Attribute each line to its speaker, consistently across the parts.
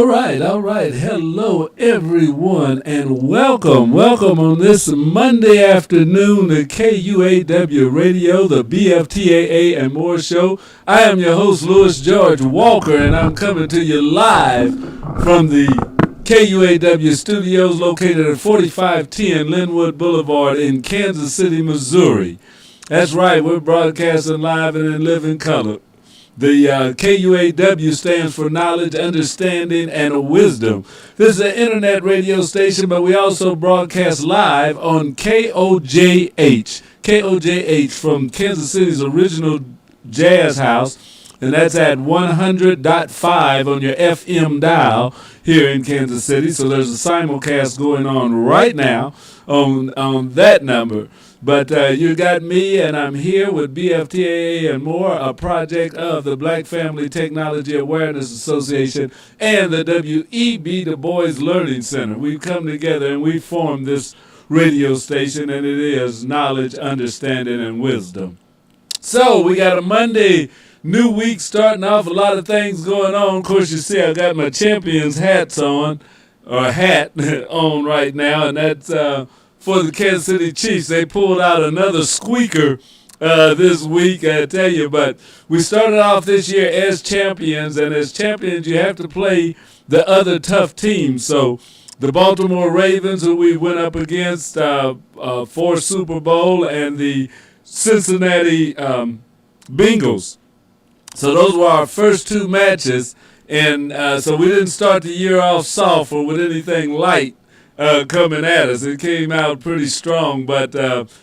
Speaker 1: All right. Hello, everyone, and welcome on this Monday afternoon to KUAW Radio, the BFTAA and more show. I am your host, Louis George Walker, and I'm coming to you live from the KUAW studios located at 4510 Linwood Boulevard in Kansas City, Missouri. That's right, we're broadcasting live and in living color. The KUAW stands for Knowledge, Understanding, and Wisdom. This is an internet radio station, but we also broadcast live on KOJH from Kansas City's original jazz house, and that's at 100.5 on your FM dial here in Kansas City. So there's a simulcast going on right now on that number. But you got me, and I'm here with BFTAA and more, a project of the Black Family Technology Awareness Association and the W.E.B. Du Bois Learning Center. We've come together and we formed this radio station, and it is Knowledge, Understanding, and Wisdom. So we got a Monday new week starting off, a lot of things going on. Of course, you see I got my Champions hat on right now, and that's for the Kansas City Chiefs. They pulled out another squeaker this week, I tell you. But we started off this year as champions, and as champions, you have to play the other tough teams. So the Baltimore Ravens, who we went up against for Super Bowl, and the Cincinnati Bengals. So those were our first two matches, and so we didn't start the year off soft or with anything light coming at us. It came out pretty strong, but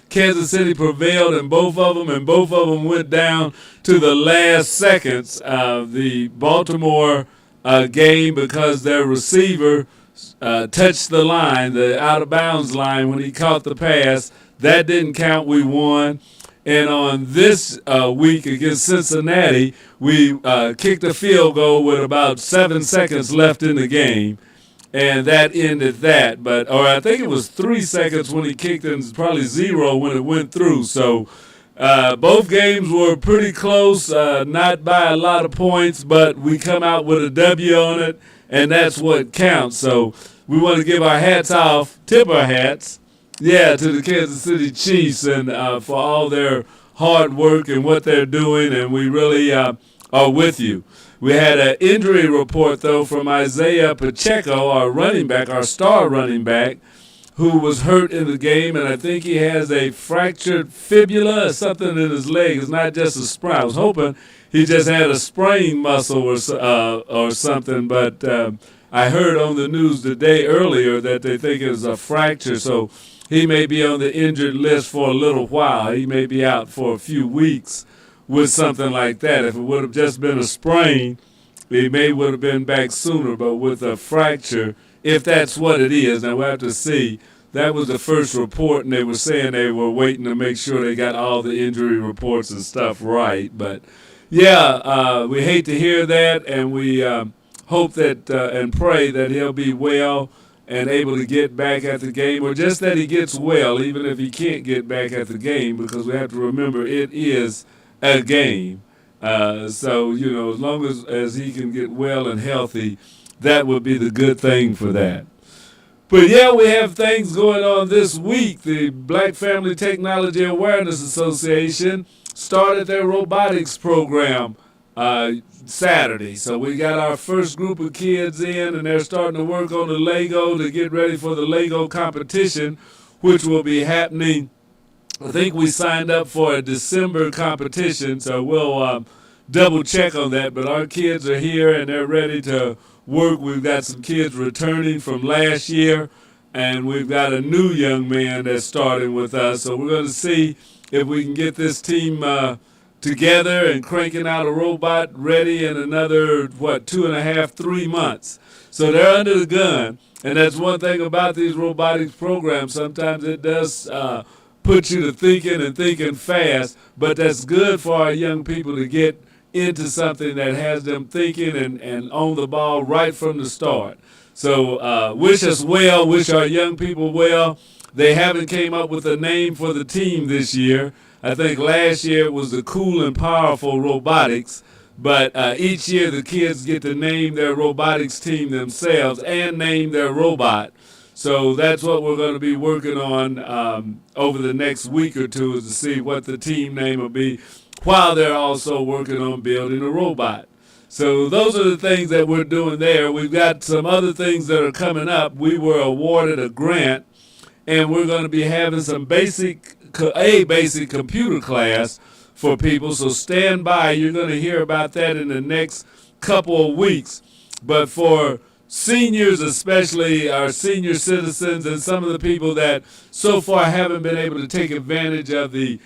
Speaker 1: Kansas City prevailed in both of them, and both of them went down to the last seconds of the Baltimore game because their receiver touched the line, the out-of-bounds line, when he caught the pass. That didn't count. We won. And on this week against Cincinnati, we kicked a field goal with about 7 seconds left in the game. And that ended that. Or I think it was 3 seconds when he kicked it, and probably 0 when it went through. So both games were pretty close, not by a lot of points, but we come out with a W on it, and that's what counts. So we want to give our hats off, tip our hats, to the Kansas City Chiefs and for all their hard work and what they're doing, and we really are with you. We had an injury report, though, from Isaiah Pacheco, our running back, our star running back, who was hurt in the game, and I think he has a fractured fibula or something in his leg. It's not just a sprain. I was hoping he just had a sprained muscle or something, but I heard on the news today earlier that they think it's a fracture, so he may be on the injured list for a little while. He may be out for a few weeks with something like that. If it would have just been a sprain, he would have been back sooner. But with a fracture, if that's what it is, now we'll have to see. That was the first report, and they were saying they were waiting to make sure they got all the injury reports and stuff right. But, we hate to hear that, and we hope that and pray that he'll be well and able to get back at the game, or just that he gets well, even if he can't get back at the game, because we have to remember it is a game. So, as long as he can get well and healthy, that would be the good thing for that. But, we have things going on this week. The Black Family Technology Awareness Association started their robotics program Saturday. So we got our first group of kids in, and they're starting to work on the Lego to get ready for the Lego competition, which will be happening. I think we signed up for a December competition, so we'll double check on that. But our kids are here, and they're ready to work. We've got some kids returning from last year, and we've got a new young man that's starting with us. So we're going to see if we can get this team together and cranking out a robot ready in another, 2.5, 3 months. So they're under the gun, and that's one thing about these robotics programs. Sometimes it does put you to thinking fast, but that's good for our young people to get into something that has them thinking and on the ball right from the start. So wish us well, wish our young people well. They haven't came up with a name for the team this year. I think last year it was the Cool and Powerful Robotics. But each year the kids get to name their robotics team themselves and name their robot. So that's what we're going to be working on over the next week or two, is to see what the team name will be, while they're also working on building a robot. So those are the things that we're doing there. We've got some other things that are coming up. We were awarded a grant, and we're going to be having a basic computer class for people. So stand by. You're going to hear about that in the next couple of weeks. But for seniors, especially our senior citizens and some of the people that so far haven't been able to take advantage of the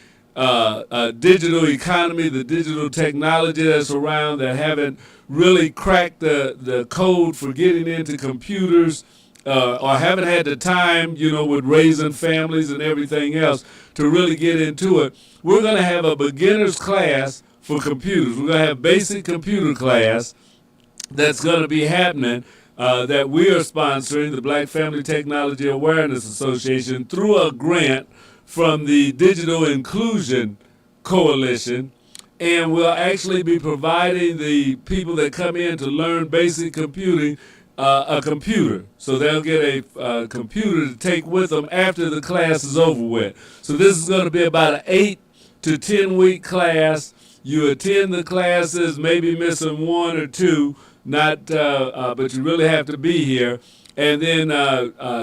Speaker 1: digital economy, the digital technology that's around, that haven't really cracked the code for getting into computers, or haven't had the time, with raising families and everything else to really get into it. We're going to have a beginner's class for computers. We're going to have basic computer class that's going to be happening, that we are sponsoring, the Black Family Technology Awareness Association, through a grant from the Digital Inclusion Coalition. And we'll actually be providing the people that come in to learn basic computing a computer. So they'll get a computer to take with them after the class is over with. So this is going to be about an 8 to 10 week class. You attend the classes, maybe missing one or two, but you really have to be here. And then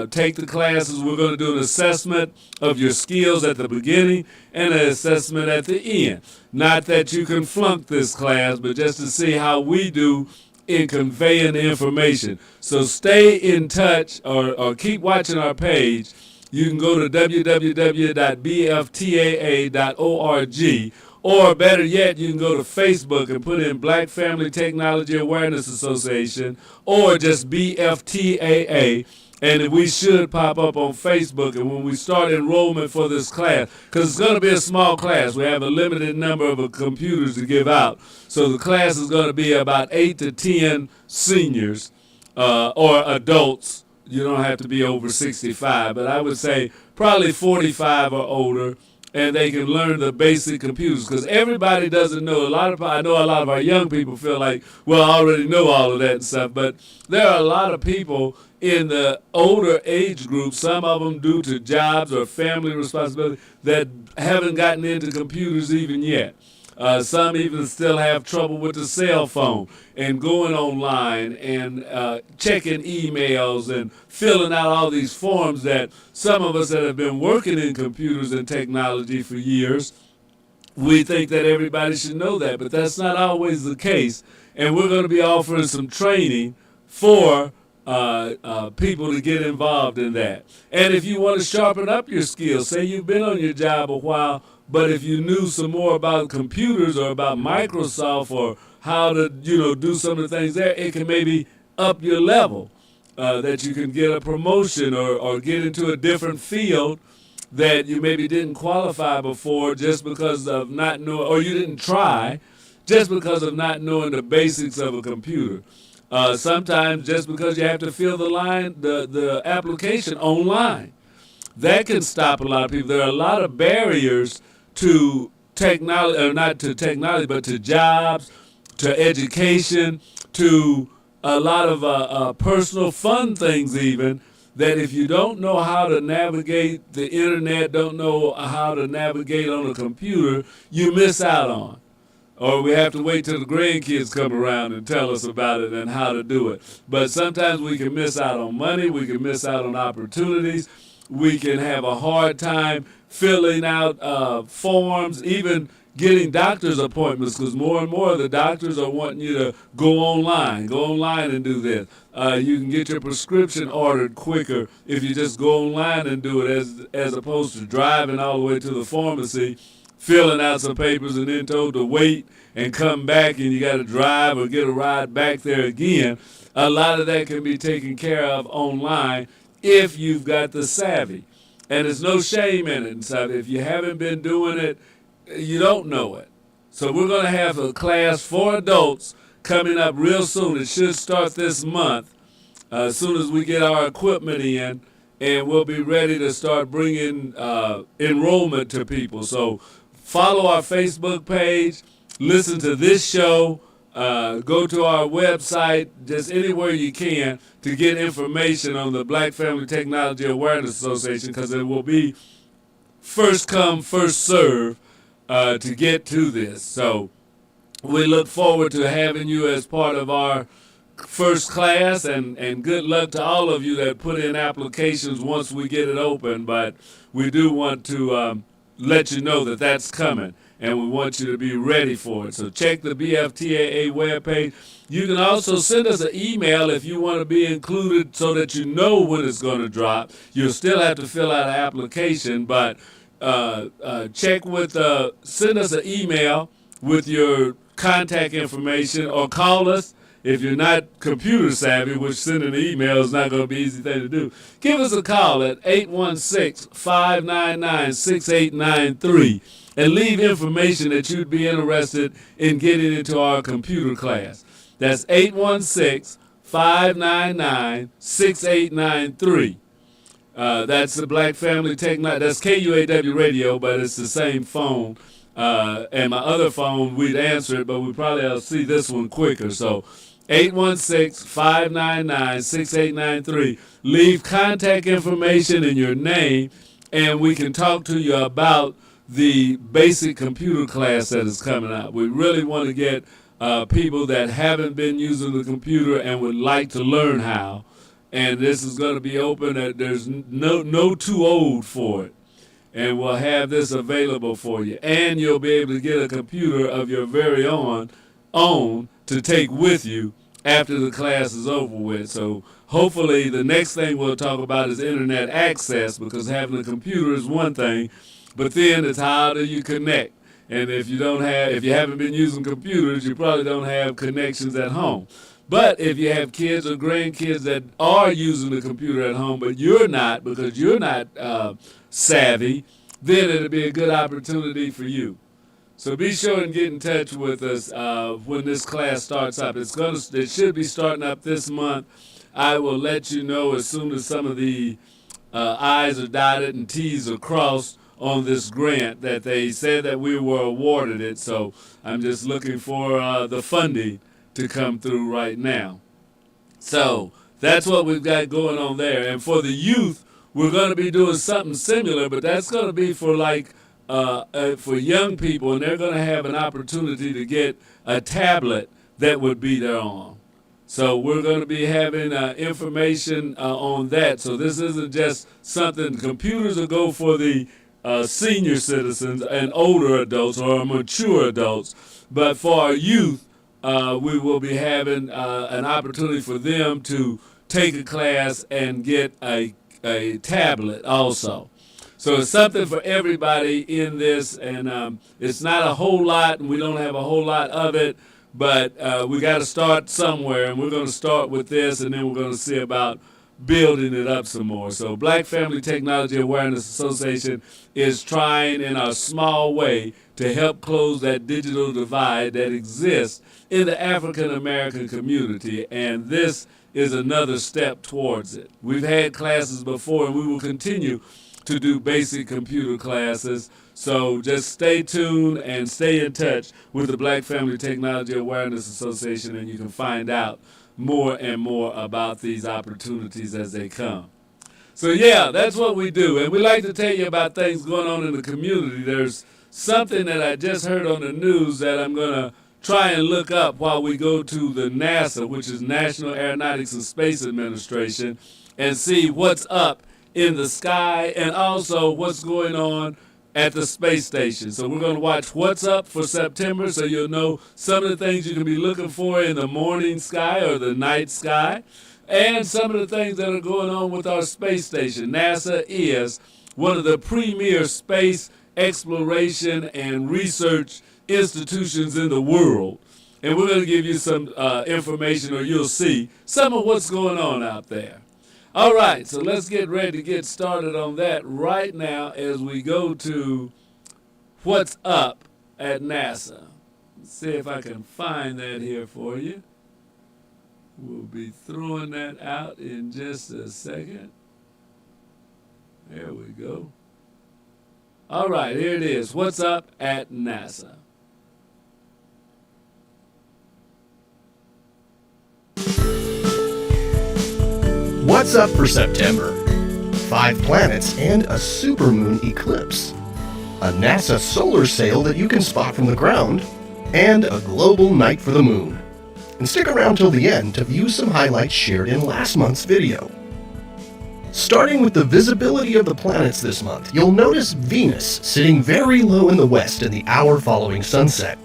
Speaker 1: take the classes. We're going to do an assessment of your skills at the beginning and an assessment at the end. Not that you can flunk this class, but just to see how we do in conveying the information. So stay in touch, or keep watching our page. You can go to www.bftaa.org, or better yet, you can go to Facebook and put in Black Family Technology Awareness Association, or just BFTAA, and we should pop up on Facebook. And when we start enrollment for this class, because it's going to be a small class, we have a limited number of computers to give out. So the class is going to be about 8 to 10 seniors or adults. You don't have to be over 65, but I would say probably 45 or older, and they can learn the basic computers, because everybody doesn't know. I know a lot of our young people feel like, well, I already know all of that and stuff, but there are a lot of people in the older age group, some of them due to jobs or family responsibility, that haven't gotten into computers even yet. Some even still have trouble with the cell phone and going online and checking emails and filling out all these forms that some of us that have been working in computers and technology for years, we think that everybody should know that, but that's not always the case. And we're going to be offering some training for people to get involved in that. And if you want to sharpen up your skills, say you've been on your job a while, but if you knew some more about computers or about Microsoft or how to, do some of the things there, it can maybe up your level, that you can get a promotion or get into a different field that you maybe didn't qualify before just because of not knowing, or you didn't try just because of not knowing the basics of a computer. Sometimes just because you have to fill the application online. That can stop a lot of people. There are a lot of barriers to technology, or not to technology, but to jobs, to education, to a lot of personal fun things even, that if you don't know how to navigate the internet, don't know how to navigate on a computer, you miss out on. Or we have to wait till the grandkids come around and tell us about it and how to do it. But sometimes we can miss out on money, we can miss out on opportunities, we can have a hard time filling out forms, even getting doctor's appointments, because more and more of the doctors are wanting you to go online and do this. You can get your prescription ordered quicker if you just go online and do it, as opposed to driving all the way to the pharmacy, filling out some papers and then told to wait and come back, and you got to drive or get a ride back there again. A lot of that can be taken care of online if you've got the savvy. And there's no shame in it. So if you haven't been doing it, you don't know it. So we're going to have a class for adults coming up real soon. It should start this month, as soon as we get our equipment in, and we'll be ready to start bringing enrollment to people. So follow our Facebook page, listen to this show go to our website, just anywhere you can, to get information on the Black Family Technology Awareness Association, because it will be first come, first serve to get to this. So we look forward to having you as part of our first class, and good luck to all of you that put in applications once we get it open. But we do want to let you know that that's coming, and we want you to be ready for it. So check the BFTAA webpage. You can also send us an email if you want to be included so that you know when it's going to drop. You'll still have to fill out an application, but check with, send us an email with your contact information, or call us. If you're not computer savvy, which sending an email is not going to be an easy thing to do, give us a call at 816-599-6893 and leave information that you'd be interested in getting into our computer class. That's 816-599-6893. That's the Black Family Technology. That's KUAW Radio, but it's the same phone. And my other phone, we'd answer it, but we probably will see this one quicker. So 816-599-6893. Leave contact information and your name, and we can talk to you about the basic computer class that is coming out. We really want to get people that haven't been using the computer and would like to learn how. And this is going to be open. There's no too old for it. And we'll have this available for you. And you'll be able to get a computer of your very own to take with you after the class is over with. So hopefully the next thing we'll talk about is internet access, because having a computer is one thing, but then it's how do you connect. And if you haven't been using computers, you probably don't have connections at home. But if you have kids or grandkids that are using the computer at home, but you're not, because you're not savvy, then it'll be a good opportunity for you. So be sure and get in touch with us when this class starts up. It should be starting up this month. I will let you know as soon as some of the I's are dotted and T's are crossed on this grant, that they said that we were awarded it. So I'm just looking for the funding to come through right now. So that's what we've got going on there. And for the youth, we're going to be doing something similar, but that's going to be for for young people, and they're going to have an opportunity to get a tablet that would be their own. So we're going to be having information on that. So this isn't just something, computers will go for the senior citizens and older adults or mature adults, but for our youth, we will be having an opportunity for them to take a class and get a tablet also. So it's something for everybody in this, and it's not a whole lot, and we don't have a whole lot of it, but we got to start somewhere, and we're going to start with this, and then we're going to see about building it up some more. So Black Family Technology Awareness Association is trying in a small way to help close that digital divide that exists in the African American community, and this is another step towards it. We've had classes before, and we will continue to do basic computer classes. So just stay tuned and stay in touch with the Black Family Technology Awareness Association, and you can find out more and more about these opportunities as they come. So yeah, that's what we do. And we like to tell you about things going on in the community. There's something that I just heard on the news that I'm going to try and look up while we go to the NASA, which is National Aeronautics and Space Administration, and see what's up in the sky and also what's going on at the space station. So we're going to watch What's Up for September, so you'll know some of the things you can be looking for in the morning sky or the night sky, and some of the things that are going on with our space station. NASA is one of the premier space exploration and research institutions in the world, and we're going to give you some information, or you'll see some of what's going on out there. All right, so let's get ready to get started on that right now as we go to What's Up at NASA. Let's see if I can find that here for you. We'll be throwing that out in just a second. There we go. All right, here it is. What's Up at NASA.
Speaker 2: What's up for September? 5 planets and a supermoon eclipse. A NASA solar sail that you can spot from the ground, and a global night for the moon. And stick around till the end to view some highlights shared in last month's video. Starting with the visibility of the planets this month, you'll notice Venus sitting very low in the west in the hour following sunset.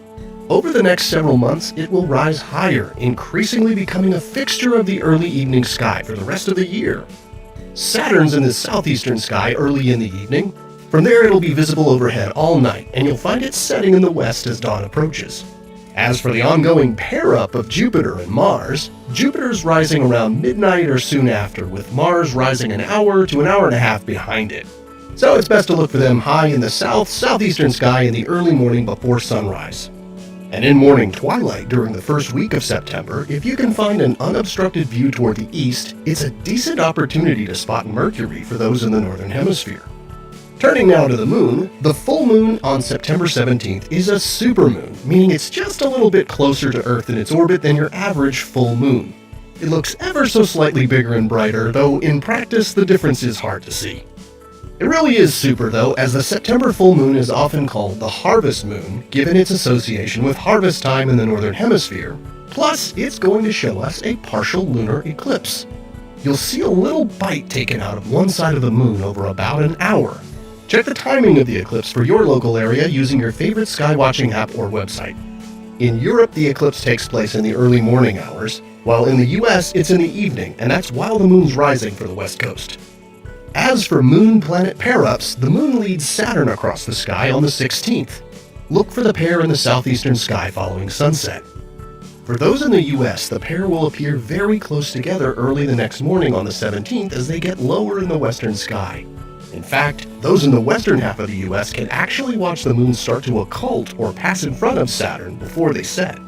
Speaker 2: Over the next several months, it will rise higher, increasingly becoming a fixture of the early evening sky for the rest of the year. Saturn's in the southeastern sky early in the evening. From there, it'll be visible overhead all night, and you'll find it setting in the west as dawn approaches. As for the ongoing pair-up of Jupiter and Mars, Jupiter's rising around midnight or soon after, with Mars rising an hour to an hour and a half behind it. So it's best to look for them high in the southeastern sky in the early morning before sunrise. And in morning twilight during the first week of September, if you can find an unobstructed view toward the east, it's a decent opportunity to spot Mercury for those in the northern hemisphere. Turning now to the moon, the full moon on September 17th is a supermoon, meaning it's just a little bit closer to Earth in its orbit than your average full moon. It looks ever so slightly bigger and brighter, though in practice the difference is hard to see. It really is super though, as the September full moon is often called the harvest moon, given its association with harvest time in the northern hemisphere. Plus, it's going to show us a partial lunar eclipse. You'll see a little bite taken out of one side of the moon over about an hour. Check the timing of the eclipse for your local area using your favorite skywatching app or website. In Europe, the eclipse takes place in the early morning hours, while in the US, it's in the evening, and that's while the moon's rising for the west coast. As for moon-planet pair-ups, the moon leads Saturn across the sky on the 16th. Look for the pair in the southeastern sky following sunset. For those in the US, the pair will appear very close together early the next morning on the 17th as they get lower in the western sky. In fact, those in the western half of the US can actually watch the moon start to occult or pass in front of Saturn before they set.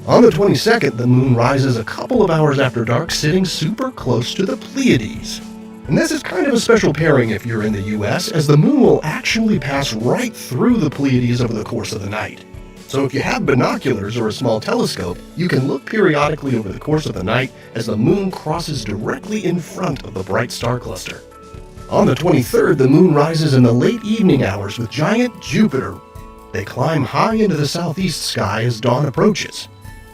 Speaker 2: On the 22nd, the moon rises a couple of hours after dark, sitting super close to the Pleiades. And this is kind of a special pairing if you're in the US, as the moon will actually pass right through the Pleiades over the course of the night. So if you have binoculars or a small telescope, you can look periodically over the course of the night as the moon crosses directly in front of the bright star cluster. On the 23rd, the moon rises in the late evening hours with giant Jupiter. They climb high into the southeast sky as dawn approaches.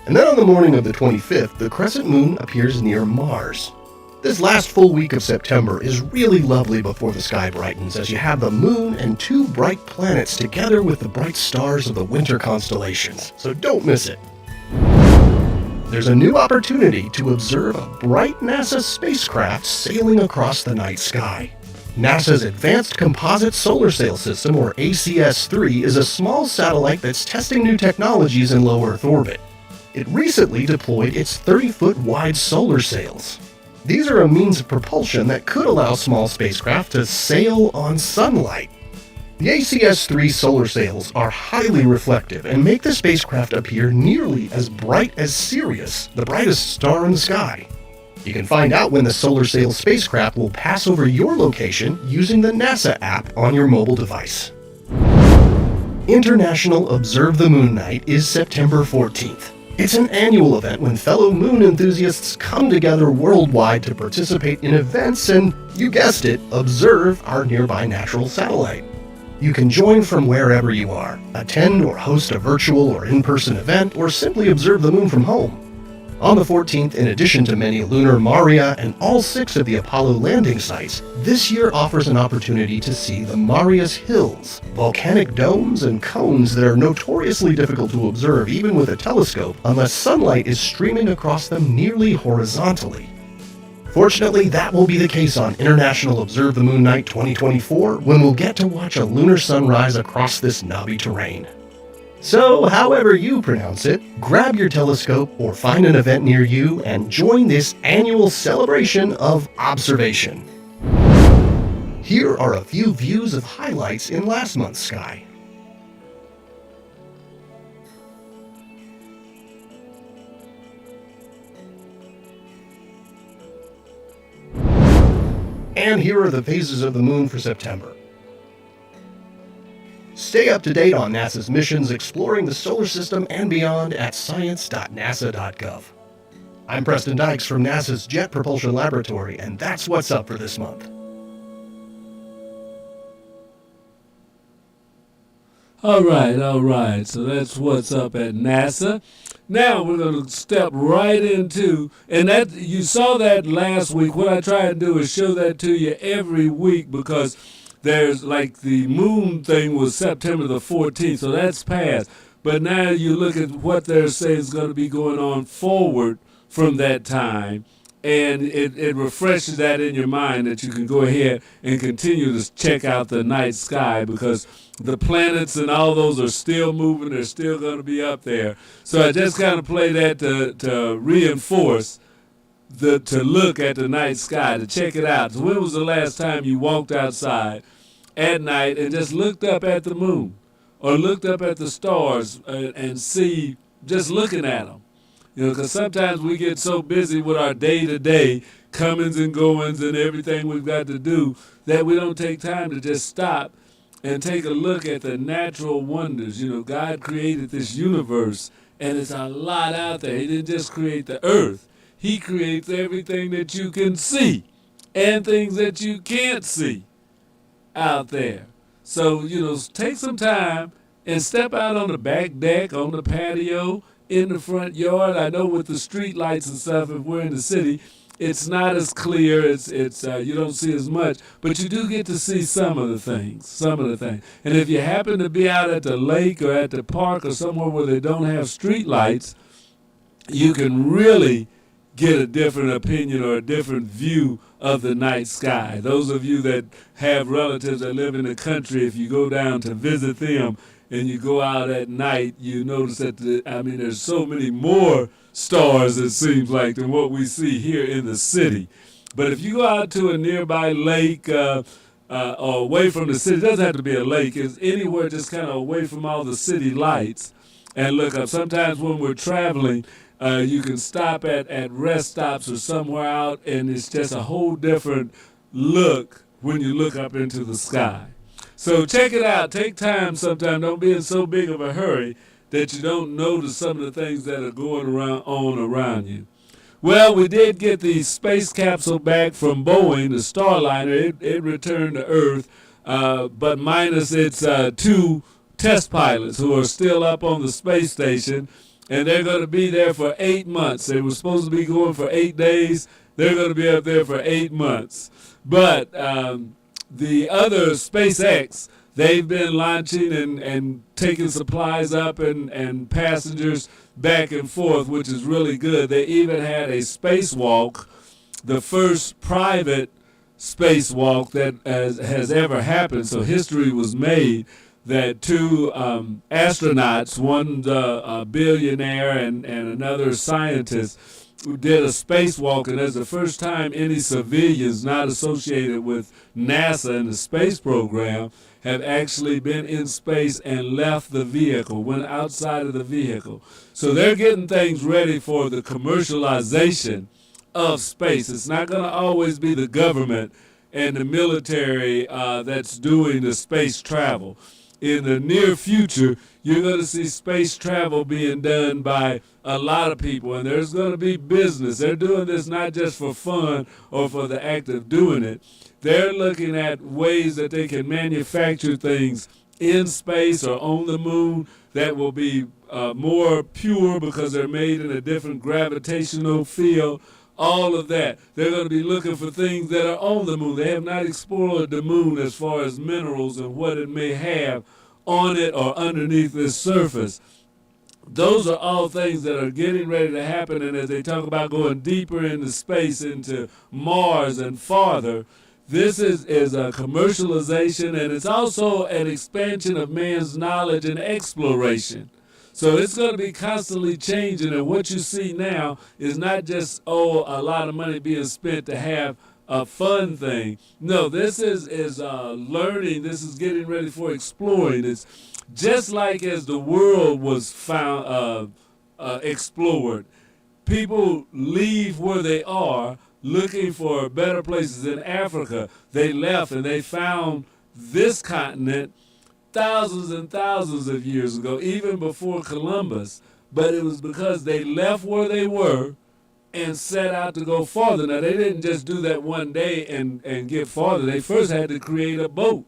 Speaker 2: And then on the morning of the 25th, the crescent moon appears near Mars. This last full week of September is really lovely before the sky brightens, as you have the moon and 2 bright planets together with the bright stars of the winter constellations, so don't miss it. There's a new opportunity to observe a bright NASA spacecraft sailing across the night sky. NASA's Advanced Composite Solar Sail System, or ACS-3, is a small satellite that's testing new technologies in low Earth orbit. It recently deployed its 30-foot wide solar sails. These are a means of propulsion that could allow small spacecraft to sail on sunlight. The ACS-3 solar sails are highly reflective and make the spacecraft appear nearly as bright as Sirius, the brightest star in the sky. You can find out when the solar sail spacecraft will pass over your location using the NASA app on your mobile device. International Observe the Moon Night is September 14th. It's an annual event when fellow moon enthusiasts come together worldwide to participate in events and, you guessed it, observe our nearby natural satellite. You can join from wherever you are, attend or host a virtual or in-person event, or simply observe the moon from home. On the 14th, in addition to many lunar Maria and all 6 of the Apollo landing sites, this year offers an opportunity to see the Maria's Hills, volcanic domes and cones that are notoriously difficult to observe even with a telescope unless sunlight is streaming across them nearly horizontally. Fortunately, that will be the case on International Observe the Moon Night 2024, when we'll get to watch a lunar sunrise across this knobby terrain. So, however you pronounce it, grab your telescope or find an event near you and join this annual celebration of observation. Here are a few views of highlights in last month's sky. And here are the phases of the moon for September. Stay up to date on NASA's missions exploring the solar system and beyond at science.nasa.gov. I'm Preston Dykes from NASA's Jet Propulsion Laboratory, and that's what's up for this month.
Speaker 1: All right. So that's what's up at NASA. Now we're going to step right into, and that you saw that last week. What I try to do is show that to you every week because there's like the moon thing was September the 14th, so that's past. But now you look at what they're saying is going to be going on forward from that time, and it refreshes that in your mind that you can go ahead and continue to check out the night sky because the planets and all those are still moving. They're still going to be up there. So I just kind of play that to reinforce to look at the night sky, to check it out. So when was the last time you walked outside at night and just looked up at the moon or looked up at the stars and see, just looking at them? You know, because sometimes we get so busy with our day-to-day comings and goings and everything we've got to do that we don't take time to just stop and take a look at the natural wonders. You know, God created this universe, and it's a lot out there. He didn't just create the earth. He creates everything that you can see and things that you can't see out there. So, you know, take some time and step out on the back deck, on the patio, in the front yard. I know with the street lights and stuff, if we're in the city, it's not as clear. It's you don't see as much, but you do get to see some of the things. And if you happen to be out at the lake or at the park or somewhere where they don't have street lights, you can really get a different opinion or a different view of the night sky. Those of you that have relatives that live in the country, if you go down to visit them and you go out at night, you notice that there's so many more stars, it seems like, than what we see here in the city. But if you go out to a nearby lake or away from the city, it doesn't have to be a lake, it's anywhere just kind of away from all the city lights, and look up. Sometimes when we're traveling, you can stop at rest stops or somewhere out, and it's just a whole different look when you look up into the sky. So check it out. Take time sometime. Don't be in so big of a hurry that you don't notice some of the things that are going on around you. Well, we did get the space capsule back from Boeing, the Starliner. It returned to Earth, but minus its 2 test pilots who are still up on the space station, and they're going to be there for 8 months. They were supposed to be going for 8 days. They're going to be up there for 8 months. But the other SpaceX, they've been launching and taking supplies up and passengers back and forth, which is really good. They even had a spacewalk, the first private spacewalk that has ever happened. So history was made that 2 astronauts, one a billionaire and another scientist, who did a spacewalk, and that's the first time any civilians not associated with NASA and the space program have actually been in space and left the vehicle, went outside of the vehicle. So they're getting things ready for the commercialization of space. It's not going to always be the government and the military that's doing the space travel. In the near future, you're going to see space travel being done by a lot of people, and there's going to be business. They're doing this not just for fun or for the act of doing it. They're looking at ways that they can manufacture things in space or on the moon that will be more pure because they're made in a different gravitational field. All of that. They're going to be looking for things that are on the moon. They have not explored the moon as far as minerals and what it may have on it or underneath its surface. Those are all things that are getting ready to happen, and as they talk about going deeper into space, into Mars and farther, this is a commercialization, and it's also an expansion of man's knowledge and exploration. So it's going to be constantly changing, and what you see now is not just, a lot of money being spent to have a fun thing. No, this is learning. This is getting ready for exploring. It's just like as the world was explored. People leave where they are looking for better places. In Africa, they left and they found this continent thousands and thousands of years ago, even before Columbus. But it was because they left where they were and set out to go farther. Now, they didn't just do that one day and get farther. They first had to create a boat.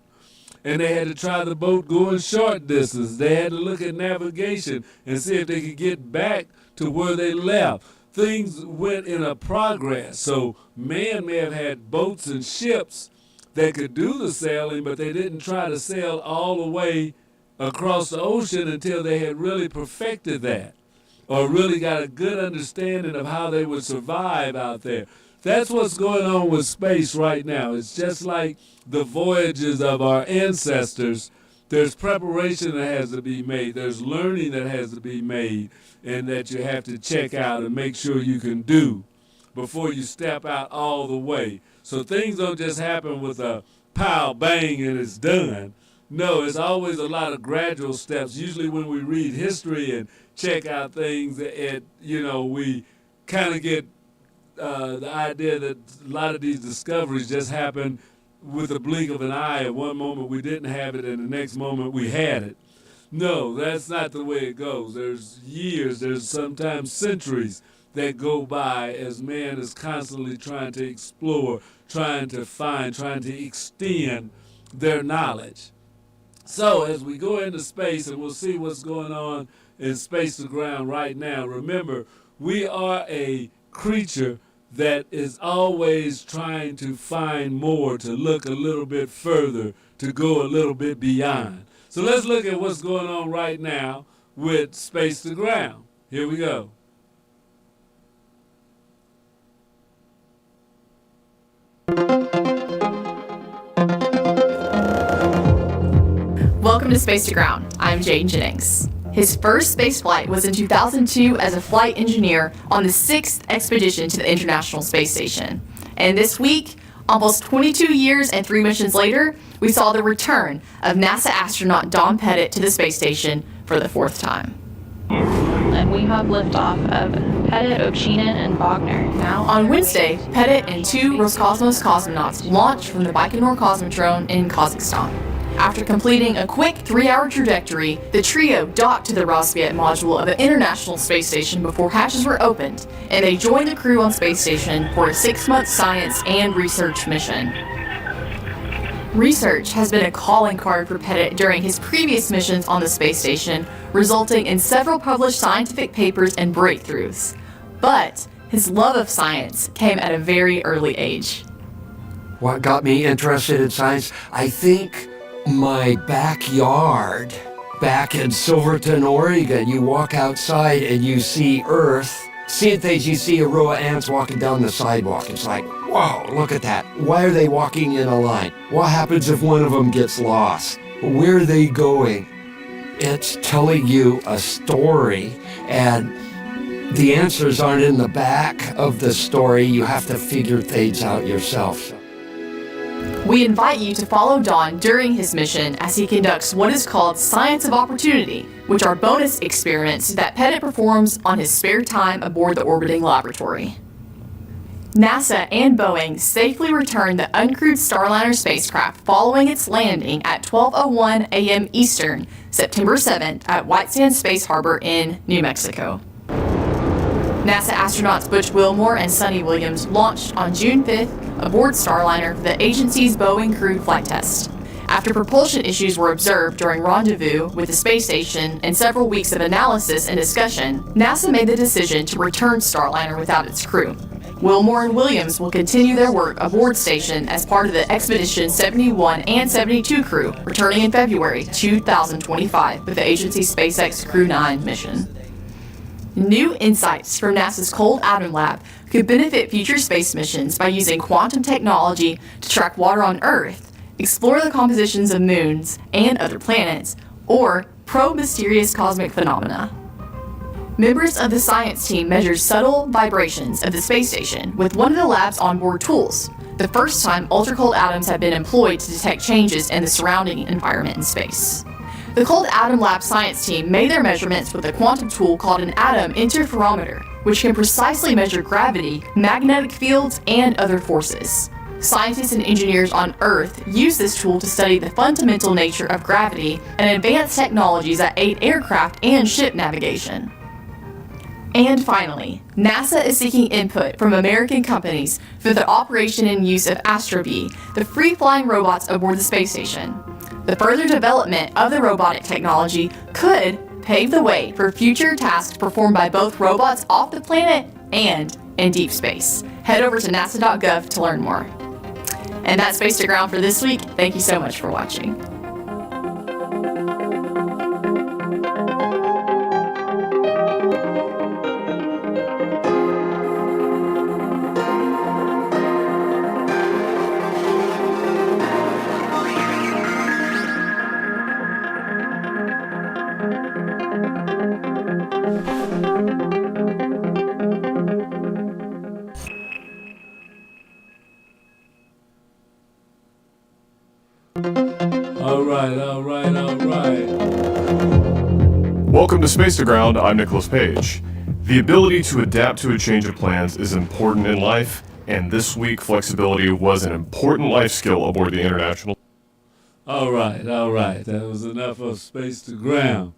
Speaker 1: And they had to try the boat going short distance. They had to look at navigation and see if they could get back to where they left. Things went in a progress. So man may have had boats and ships that could do the sailing, but they didn't try to sail all the way across the ocean until they had really perfected that, or really got a good understanding of how they would survive out there. That's what's going on with space right now. It's just like the voyages of our ancestors. There's preparation that has to be made. There's learning that has to be made, and that you have to check out and make sure you can do before you step out all the way. So things don't just happen with a pow, bang, and it's done. No, it's always a lot of gradual steps. Usually when we read history and check out things, we kind of get the idea that a lot of these discoveries just happen with a blink of an eye. At one moment we didn't have it, and the next moment we had it. No, that's not the way it goes. There's years, there's sometimes centuries that go by as man is constantly trying to explore, trying to find, trying to extend their knowledge. So as we go into space, and we'll see what's going on in space to ground right now, remember, we are a creature that is always trying to find more, to look a little bit further, to go a little bit beyond. So let's look at what's going on right now with space to ground. Here we go.
Speaker 3: Welcome to Space to Ground. I'm Jaden Jennings. His first space flight was in 2002 as a flight engineer on the 6th expedition to the International Space Station. And this week, almost 22 years and 3 missions later, we saw the return of NASA astronaut Don Pettit to the space station for the 4th time.
Speaker 4: And we have liftoff of Pettit, Ochinen, and Wagner. Now
Speaker 3: on Wednesday, Pettit and 2 Roscosmos cosmonauts launched from the Baikonur Cosmodrome in Kazakhstan. After completing a quick 3-hour trajectory, the trio docked to the Rossbyet module of the International Space Station before hatches were opened, and they joined the crew on space station for a 6-month science and research mission. Research has been a calling card for Pettit during his previous missions on the space station, resulting in several published scientific papers and breakthroughs. But his love of science came at a very early age.
Speaker 5: What got me interested in science? I think my backyard. Back in Silverton, Oregon, you walk outside and you see Earth. Seeing things, you see a row of ants walking down the sidewalk. It's like, whoa, look at that. Why are they walking in a line? What happens if one of them gets lost? Where are they going? It's telling you a story, and the answers aren't in the back of the story. You have to figure things out yourself.
Speaker 3: We invite you to follow Don during his mission as he conducts what is called Science of Opportunity, which are bonus experiments that Pettit performs on his spare time aboard the orbiting laboratory. NASA and Boeing safely returned the uncrewed Starliner spacecraft following its landing at 12:01 a.m. Eastern, September 7th at White Sands Space Harbor in New Mexico. NASA astronauts Butch Wilmore and Sonny Williams launched on June 5th aboard Starliner for the agency's Boeing crewed flight test. After propulsion issues were observed during rendezvous with the space station and several weeks of analysis and discussion, NASA made the decision to return Starliner without its crew. Wilmore and Williams will continue their work aboard station as part of the Expedition 71 and 72 crew, returning in February 2025 with the agency's SpaceX Crew 9 mission. New insights from NASA's Cold Atom Lab could benefit future space missions by using quantum technology to track water on Earth, explore the compositions of moons and other planets, or probe mysterious cosmic phenomena. Members of the science team measured subtle vibrations of the space station with one of the lab's onboard tools, the first time ultra-cold atoms have been employed to detect changes in the surrounding environment in space. The Cold Atom Lab science team made their measurements with a quantum tool called an atom interferometer, which can precisely measure gravity, magnetic fields, and other forces. Scientists and engineers on Earth use this tool to study the fundamental nature of gravity and advanced technologies that aid aircraft and ship navigation. And finally, NASA is seeking input from American companies for the operation and use of Astrobee, the free-flying robots aboard the space station. The further development of the robotic technology could pave the way for future tasks performed by both robots off the planet and in deep space. Head over to nasa.gov to learn more. And that's Space to Ground for this week. Thank you so much for watching.
Speaker 1: All right.
Speaker 6: Welcome to Space to Ground, I'm Nicholas Page. The ability to adapt to a change of plans is important in life, and this week flexibility was an important life skill aboard the International.
Speaker 1: All right. That was enough of Space to Ground.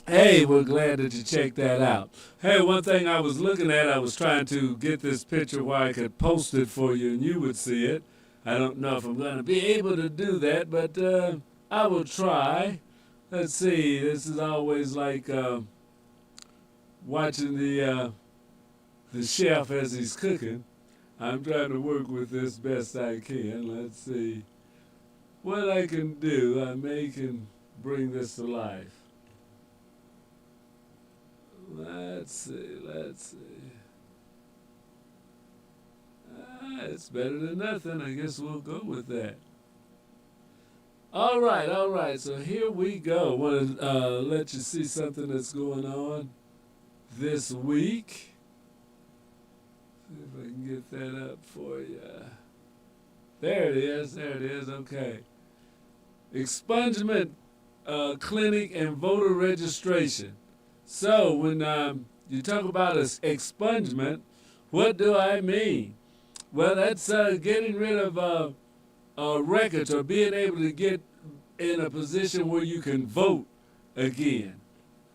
Speaker 1: Hey, we're glad that you checked that out. Hey, one thing I was looking at, I was trying to get this picture where I could post it for you and you would see it. I don't know if I'm going to be able to do that, but I will try. Let's see. This is always like watching the chef as he's cooking. I'm trying to work with this best I can. Let's see what I can do. I may can bring this to life. Let's see. It's better than nothing. I guess we'll go with that. All right. So here we go. I want to let you see something that's going on this week. See if I can get that up for you. There it is. Okay. Expungement clinic and voter registration. So when you talk about expungement, what do I mean? Well, that's getting rid of records or being able to get in a position where you can vote again.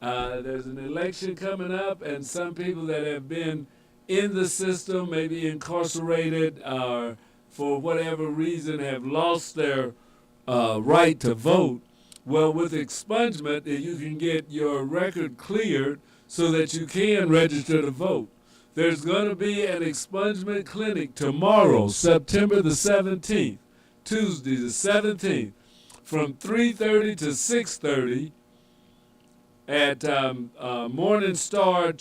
Speaker 1: There's an election coming up, and some people that have been in the system, maybe incarcerated or for whatever reason have lost their right to vote. Well, with expungement, you can get your record cleared so that you can register to vote. There's going to be an expungement clinic tomorrow, September the 17th, Tuesday the 17th, from 3:30 to 6:30 at Morning Star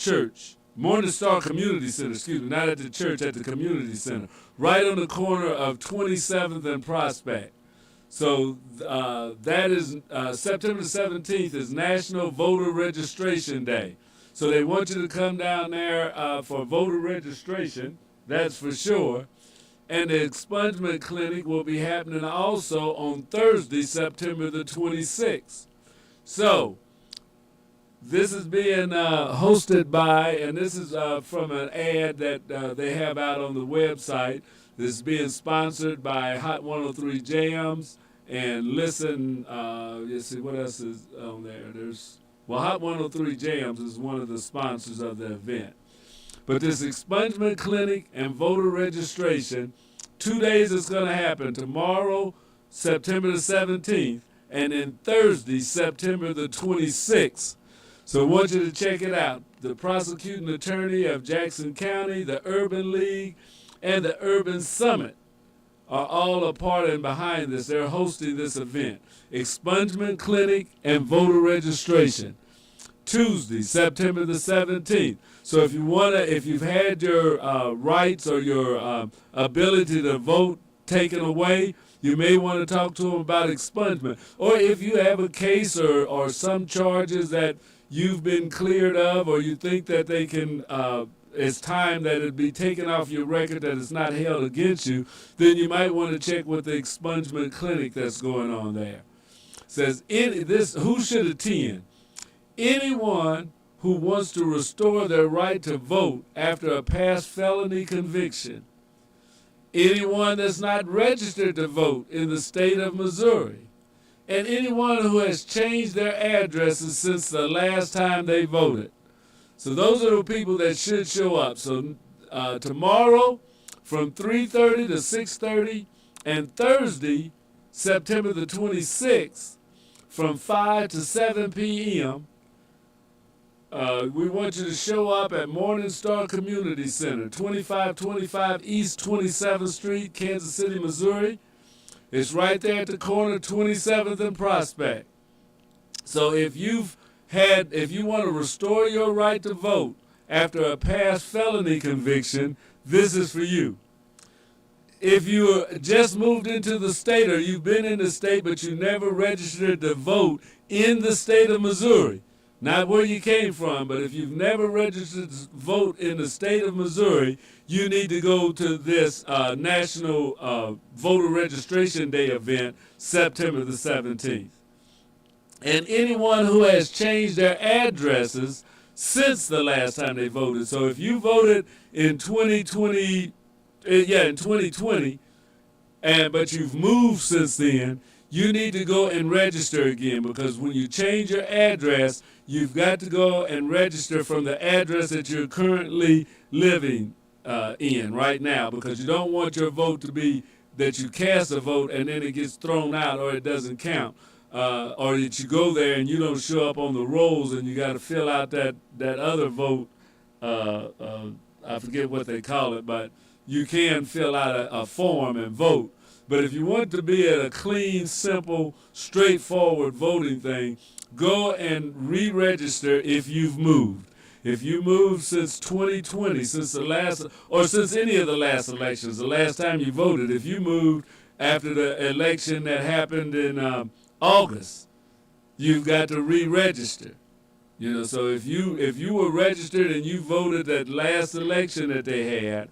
Speaker 1: Community Center, not at the church, at the community center, right on the corner of 27th and Prospect. So that is September 17th is National Voter Registration Day. So they want you to come down there for voter registration, that's for sure. And the expungement clinic will be happening also on Thursday, September the 26th. So this is being hosted by, and this is from an ad that they have out on the website. This is being sponsored by Hot 103 Jams and Listen. Let's see, what else is on there? Hot 103 Jams is one of the sponsors of the event. But this expungement clinic and voter registration, 2 days is going to happen. Tomorrow, September the 17th, and then Thursday, September the 26th. So I want you to check it out. The prosecuting attorney of Jackson County, the Urban League, and the Urban Summit are all a part and behind this. They're hosting this event. Expungement clinic and voter registration. Tuesday, September the 17th. So if you've had your rights or your ability to vote taken away, you may want to talk to them about expungement. Or if you have a case or some charges that you've been cleared of, or you think that they can, it's time that it be taken off your record, that it's not held against you, then you might want to check with the expungement clinic that's going on there. It says, who should attend? Anyone who wants to restore their right to vote after a past felony conviction. Anyone that's not registered to vote in the state of Missouri. And anyone who has changed their addresses since the last time they voted. So those are the people that should show up. So tomorrow from 3:30 to 6:30, and Thursday, September the 26th, from 5 to 7 p.m., we want you to show up at Morning Star Community Center, 2525 East 27th Street, Kansas City, Missouri. It's right there at the corner, 27th and Prospect. So if you want to restore your right to vote after a past felony conviction, this is for you. If you just moved into the state or you've been in the state but you never registered to vote in the state of Missouri, not where you came from, but if you've never registered to vote in the state of Missouri, you need to go to this National Voter Registration Day event, September the 17th. And anyone who has changed their addresses since the last time they voted. So if you voted in 2020, but you've moved since then, you need to go and register again, because when you change your address, you've got to go and register from the address that you're currently living in right now, because you don't want your vote to be that you cast a vote and then it gets thrown out or it doesn't count, or that you go there and you don't show up on the rolls and you got to fill out that other vote. I forget what they call it, but you can fill out a form and vote. But if you want to be at a clean, simple, straightforward voting thing, go and re-register if you've moved. If you moved since 2020, since any of the last elections, the last time you voted, if you moved after the election that happened in August, you've got to re-register. So if you were registered and you voted that last election that they had,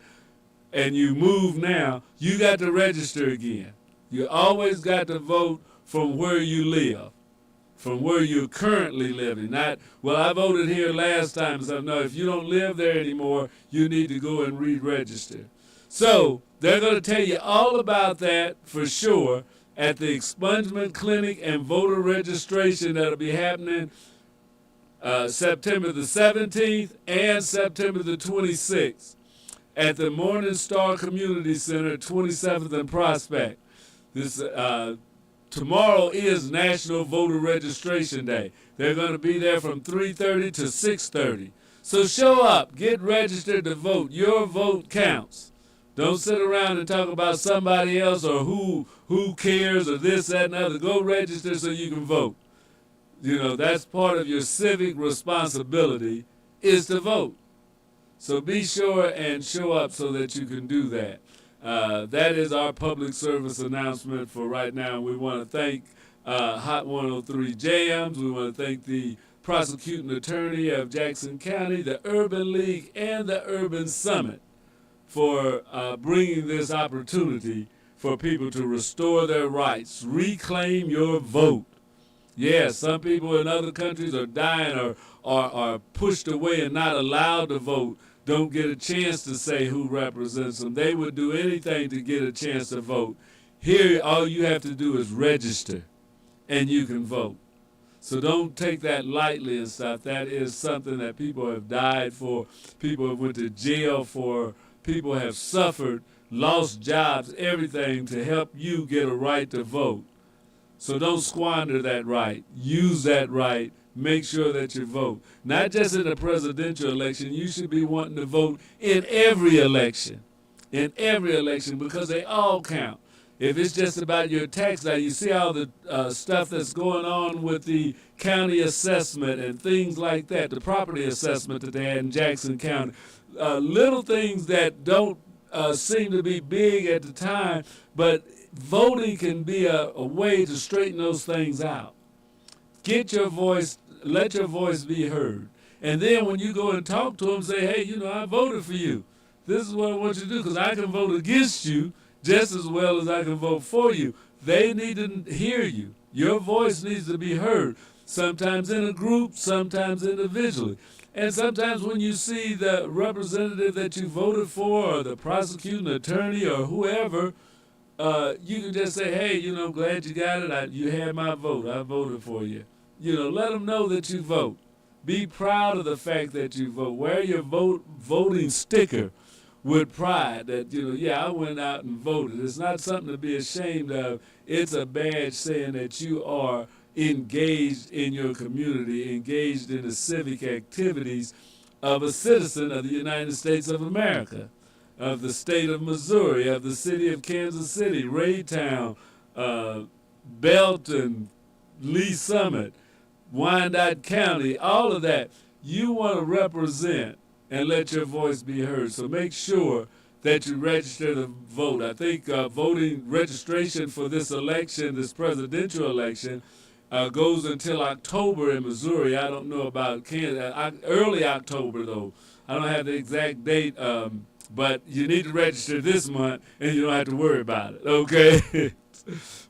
Speaker 1: and you move now, you got to register again. You always got to vote from where you live, from where you're currently living. Not, well, I voted here last time. So no, if you don't live there anymore, you need to go and re-register. So they're going to tell you all about that for sure at the expungement clinic and voter registration that'll be happening September the 17th and September the 26th. At the Morning Star Community Center, 27th and Prospect. This tomorrow is National Voter Registration Day. They're going to be there from 3:30 to 6:30. So show up, get registered to vote. Your vote counts. Don't sit around and talk about somebody else or who cares or this, that, and other. Go register so you can vote. That's part of your civic responsibility is to vote. So be sure and show up so that you can do that. That is our public service announcement for right now. We want to thank Hot 103 Jams. We want to thank the prosecuting attorney of Jackson County, the Urban League, and the Urban Summit for bringing this opportunity for people to restore their rights. Reclaim your vote. Yes, some people in other countries are dying or are pushed away and not allowed to vote, don't get a chance to say who represents them. They would do anything to get a chance to vote. Here, all you have to do is register, and you can vote. So don't take that lightly and stuff. That is something that people have died for, people have went to jail for, people have suffered, lost jobs, everything to help you get a right to vote. So don't squander that right. Use that right. Make sure that you vote. Not just in a presidential election. You should be wanting to vote in every election. In every election, because they all count. If it's just about your tax, now you see all the stuff that's going on with the county assessment and things like that, the property assessment that they had in Jackson County. Little things that don't seem to be big at the time, but voting can be a way to straighten those things out. Get your voice, let your voice be heard. And then when you go and talk to them, say, hey, I voted for you. This is what I want you to do, because I can vote against you just as well as I can vote for you. They need to hear you. Your voice needs to be heard, sometimes in a group, sometimes individually. And sometimes when you see the representative that you voted for or the prosecuting attorney or whoever, you can just say, hey, I'm glad you got it. You had my vote. I voted for you. Let them know that you vote. Be proud of the fact that you vote. Wear your voting sticker with pride that, I went out and voted. It's not something to be ashamed of. It's a badge saying that you are engaged in your community, engaged in the civic activities of a citizen of the United States of America, of the state of Missouri, of the city of Kansas City, Raytown, Belton, Lee Summit, Wyandotte County, all of that. You want to represent and let your voice be heard. So make sure that you register to vote. I think voting registration for this election, this presidential election, goes until October in Missouri. I don't know about Kansas. Early October, though. I don't have the exact date, but you need to register this month, and you don't have to worry about it, okay?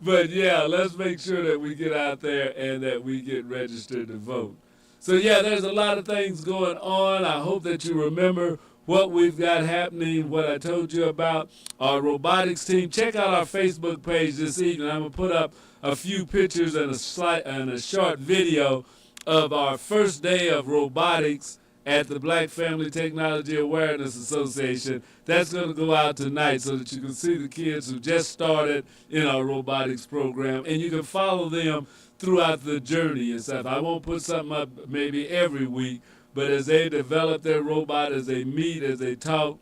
Speaker 1: But, yeah, let's make sure that we get out there and that we get registered to vote. So, yeah, there's a lot of things going on. I hope that you remember what we've got happening, what I told you about our robotics team. Check out our Facebook page this evening. I'm going to put up a few pictures and a short video of our first day of robotics at the Black Family Technology Awareness Association. That's going to go out tonight so that you can see the kids who just started in our robotics program, and you can follow them throughout the journey and stuff. I won't put something up maybe every week, but as they develop their robot, as they meet, as they talk,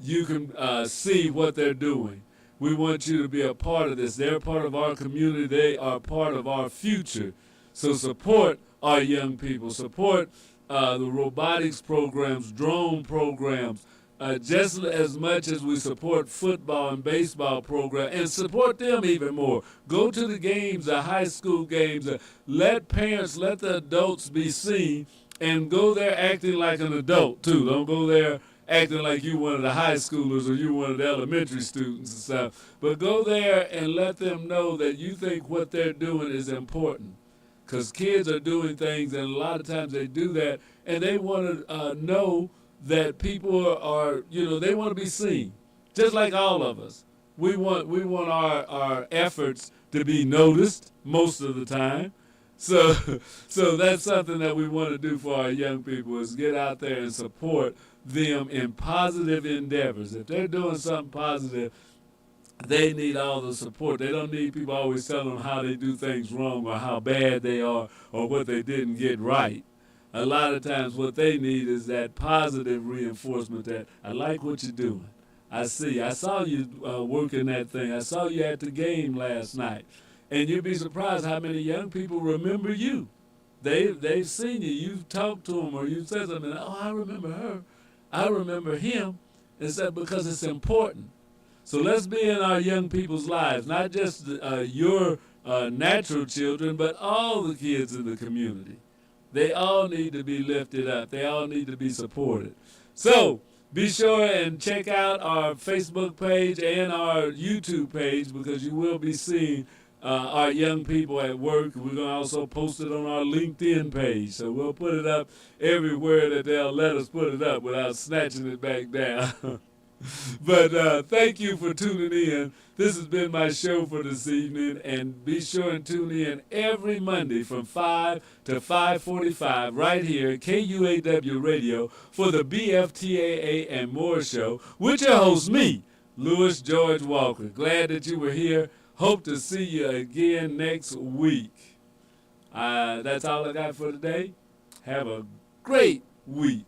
Speaker 1: you can see what they're doing. We want you to be a part of this. They're part of our community. They are part of our future. So support our young people. Support the robotics programs, drone programs, just as much as we support football and baseball programs, and support them even more. Go to the games, the high school games. Let parents, let the adults be seen, and go there acting like an adult, too. Don't go there acting like you one of the high schoolers or you one of the elementary students and stuff. But go there and let them know that you think what they're doing is important. Because kids are doing things, and a lot of times they do that, and they want to know that people are, they want to be seen, just like all of us. We want our efforts to be noticed most of the time. So that's something that we want to do for our young people, is get out there and support them in positive endeavors. If they're doing something positive, they need all the support. They don't need people always telling them how they do things wrong or how bad they are or what they didn't get right. A lot of times what they need is that positive reinforcement that, I like what you're doing. I saw you working that thing. I saw you at the game last night. And you'd be surprised how many young people remember you. They've seen you. You've talked to them or you said something. Oh, I remember her. I remember him. It's because it's important. So let's be in our young people's lives, not just your natural children, but all the kids in the community. They all need to be lifted up. They all need to be supported. So be sure and check out our Facebook page and our YouTube page, because you will be seeing our young people at work. We're going to also post it on our LinkedIn page. So we'll put it up everywhere that they'll let us put it up without snatching it back down. But thank you for tuning in. This has been my show for this evening, and be sure and tune in every Monday from 5 to 5:45 right here at KUAW Radio for the BFTAA and More Show with your host, me, Louis George Walker. Glad that you were here. Hope to see you again next week. That's all I got for today. Have a great week.